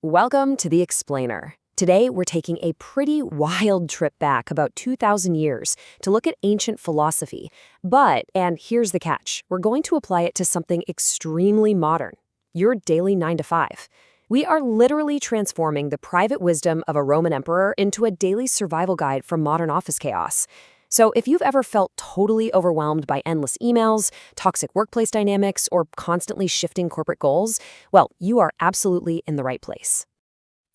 Welcome to The Explainer. Today, we're taking a pretty wild trip back about 2,000 years to look at ancient philosophy. But, and here's the catch, we're going to apply it to something extremely modern, your daily 9 to 5. We are literally transforming the private wisdom of a Roman emperor into a daily survival guide for modern office chaos. So if you've ever felt totally overwhelmed by endless emails, toxic workplace dynamics, or constantly shifting corporate goals, well, you are absolutely in the right place.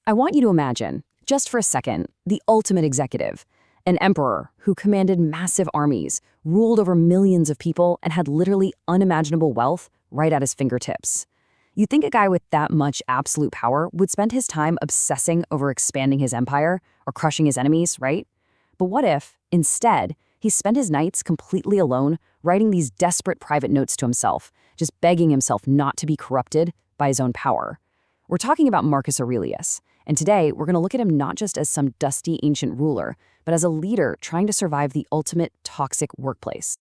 I want you to imagine, just for a second, the ultimate executive, an emperor who commanded massive armies, ruled over millions of people, and had literally unimaginable wealth right at his fingertips. You'd think a guy with that much absolute power would spend his time obsessing over expanding his empire or crushing his enemies, right? But what if, instead, he spent his nights completely alone, writing these desperate private notes to himself, just begging himself not to be corrupted by his own power? We're talking about Marcus Aurelius, and today we're going to look at him not just as some dusty ancient ruler, but as a leader trying to survive the ultimate toxic workplace.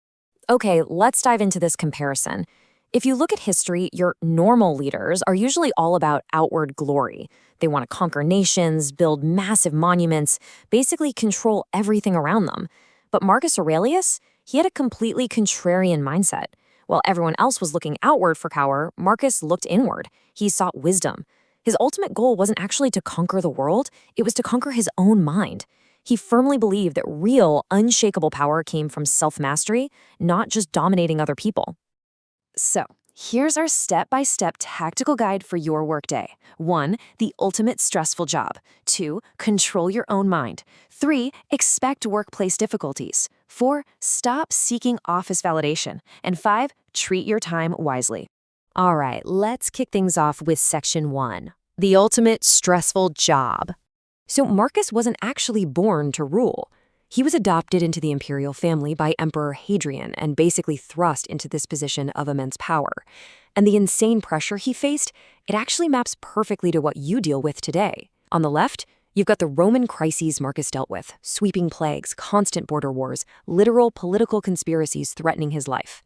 Okay, let's dive into this comparison. If you look at history, your normal leaders are usually all about outward glory. They want to conquer nations, build massive monuments, basically control everything around them. But Marcus Aurelius, he had a completely contrarian mindset. While everyone else was looking outward for power, Marcus looked inward. He sought wisdom. His ultimate goal wasn't actually to conquer the world, it was to conquer his own mind. He firmly believed that real, unshakable power came from self-mastery, not just dominating other people. So, here's our step-by-step tactical guide for your workday. 1. The ultimate stressful job. 2. Control your own mind. 3. Expect workplace difficulties. 4. Stop seeking office validation. And 5. Treat your time wisely. All right, let's kick things off with section 1. The ultimate stressful job. So Marcus wasn't actually born to rule. He was adopted into the imperial family by Emperor Hadrian and basically thrust into this position of immense power. And the insane pressure he faced, it actually maps perfectly to what you deal with today. On the left, you've got the Roman crises Marcus dealt with, sweeping plagues, constant border wars, literal political conspiracies threatening his life.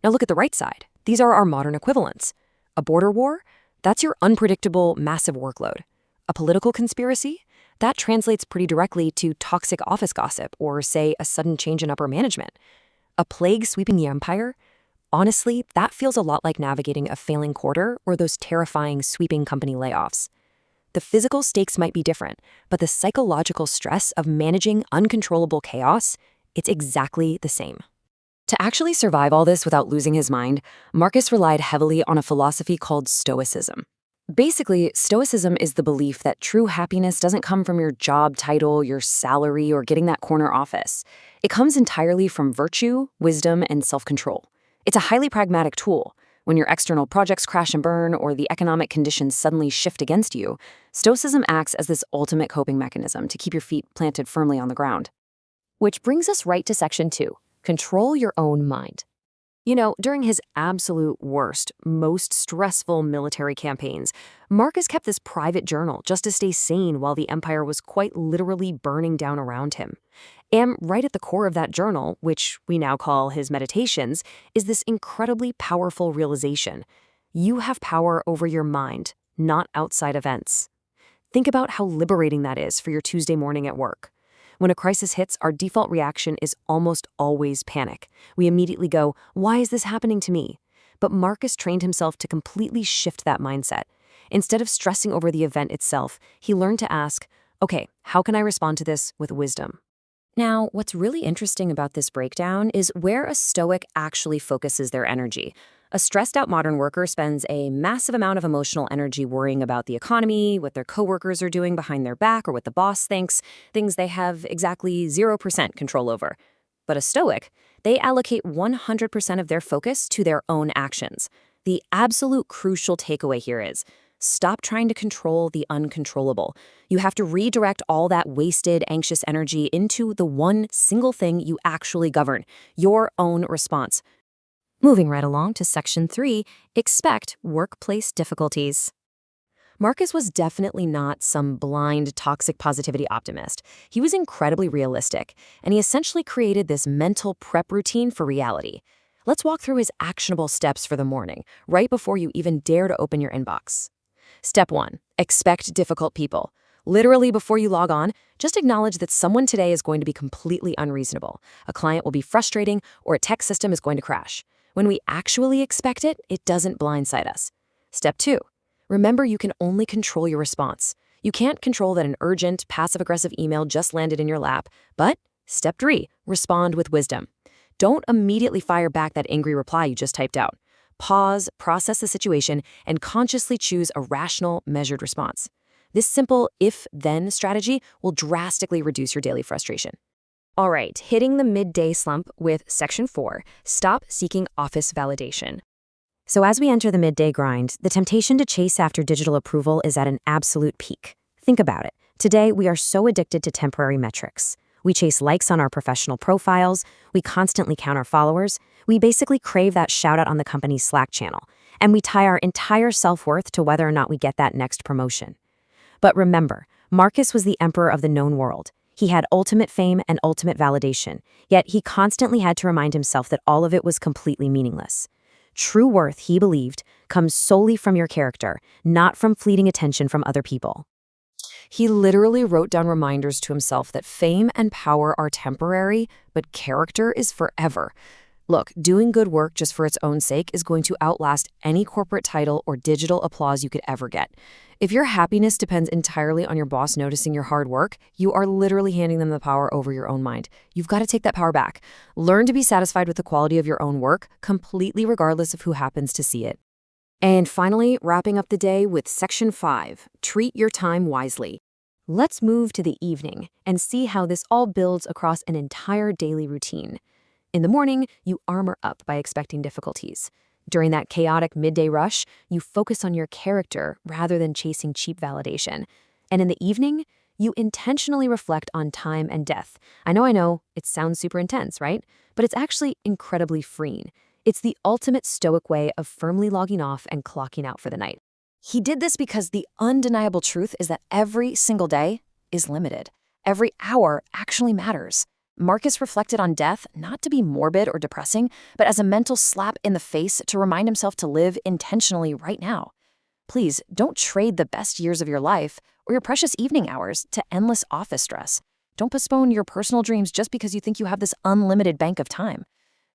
Now look at the right side. These are our modern equivalents. A border war? That's your unpredictable, massive workload. A political conspiracy? That translates pretty directly to toxic office gossip or, say, a sudden change in upper management. A plague sweeping the empire? Honestly, that feels a lot like navigating a failing quarter or those terrifying sweeping company layoffs. The physical stakes might be different, but the psychological stress of managing uncontrollable chaos, it's exactly the same. To actually survive all this without losing his mind, Marcus relied heavily on a philosophy called Stoicism. Basically, Stoicism is the belief that true happiness doesn't come from your job title, your salary, or getting that corner office. It comes entirely from virtue, wisdom, and self-control. It's a highly pragmatic tool. When your external projects crash and burn or the economic conditions suddenly shift against you, Stoicism acts as this ultimate coping mechanism to keep your feet planted firmly on the ground. Which brings us right to section 2, control your own mind. You know, during his absolute worst, most stressful military campaigns, Marcus kept this private journal just to stay sane while the empire was quite literally burning down around him. And right at the core of that journal, which we now call his meditations, is this incredibly powerful realization. You have power over your mind, not outside events. Think about how liberating that is for your Tuesday morning at work. When a crisis hits, our default reaction is almost always panic. We immediately go, why is this happening to me? But Marcus trained himself to completely shift that mindset. Instead of stressing over the event itself, he learned to ask, okay, how can I respond to this with wisdom? Now, what's really interesting about this breakdown is where a Stoic actually focuses their energy. A stressed-out modern worker spends a massive amount of emotional energy worrying about the economy, what their coworkers are doing behind their back, or what the boss thinks, things they have exactly 0% control over. But a Stoic, they allocate 100% of their focus to their own actions. The absolute crucial takeaway here is, stop trying to control the uncontrollable. You have to redirect all that wasted, anxious energy into the one single thing you actually govern, your own response. Moving right along to section 3, expect workplace difficulties. Marcus was definitely not some blind, toxic positivity optimist. He was incredibly realistic, and he essentially created this mental prep routine for reality. Let's walk through his actionable steps for the morning, right before you even dare to open your inbox. Step 1. Expect difficult people. Literally, before you log on, just acknowledge that someone today is going to be completely unreasonable. A client will be frustrating, or a tech system is going to crash. When we actually expect it, it doesn't blindside us. Step 2. Remember, you can only control your response. You can't control that an urgent, passive-aggressive email just landed in your lap. But Step 3. Respond with wisdom. Don't immediately fire back that angry reply you just typed out. Pause, process the situation, and consciously choose a rational, measured response. This simple if-then strategy will drastically reduce your daily frustration. All right, hitting the midday slump with Section 4, stop seeking office validation. So as we enter the midday grind, the temptation to chase after digital approval is at an absolute peak. Think about it. Today, we are so addicted to temporary metrics. We chase likes on our professional profiles. We constantly count our followers. We basically crave that shout-out on the company's Slack channel. And we tie our entire self-worth to whether or not we get that next promotion. But remember, Marcus was the emperor of the known world. He had ultimate fame and ultimate validation, yet he constantly had to remind himself that all of it was completely meaningless. True worth, he believed, comes solely from your character, not from fleeting attention from other people. He literally wrote down reminders to himself that fame and power are temporary, but character is forever. Look, doing good work just for its own sake is going to outlast any corporate title or digital applause you could ever get. If your happiness depends entirely on your boss noticing your hard work, you are literally handing them the power over your own mind. You've got to take that power back. Learn to be satisfied with the quality of your own work, completely regardless of who happens to see it. And finally, wrapping up the day with Section 5, treat your time wisely. Let's move to the evening and see how this all builds across an entire daily routine. In the morning, you armor up by expecting difficulties. During that chaotic midday rush, you focus on your character rather than chasing cheap validation. And in the evening, you intentionally reflect on time and death. I know, it sounds super intense, right? But it's actually incredibly freeing. It's the ultimate Stoic way of firmly logging off and clocking out for the night. He did this because the undeniable truth is that every single day is limited. Every hour actually matters. Marcus reflected on death not to be morbid or depressing, but as a mental slap in the face to remind himself to live intentionally right now. Please don't trade the best years of your life or your precious evening hours to endless office stress. Don't postpone your personal dreams just because you think you have this unlimited bank of time.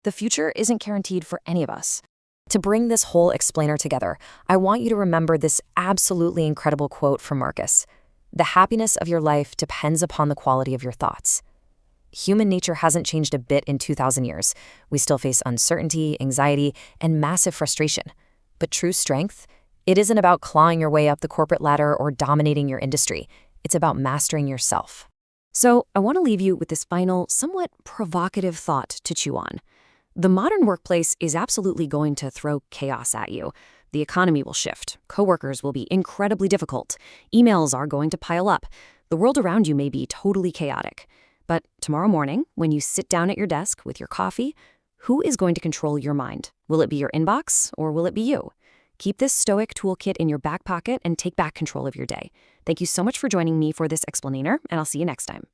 The future isn't guaranteed for any of us. To bring this whole explainer together, I want you to remember this absolutely incredible quote from Marcus. The happiness of your life depends upon the quality of your thoughts. Human nature hasn't changed a bit in 2,000 years. We still face uncertainty, anxiety, and massive frustration. But true strength, it isn't about clawing your way up the corporate ladder or dominating your industry. It's about mastering yourself. So I want to leave you with this final, somewhat provocative thought to chew on. The modern workplace is absolutely going to throw chaos at you. The economy will shift. Coworkers will be incredibly difficult. Emails are going to pile up. The world around you may be totally chaotic. But tomorrow morning, when you sit down at your desk with your coffee, who is going to control your mind? Will it be your inbox or will it be you? Keep this Stoic toolkit in your back pocket and take back control of your day. Thank you so much for joining me for this explainer, and I'll see you next time.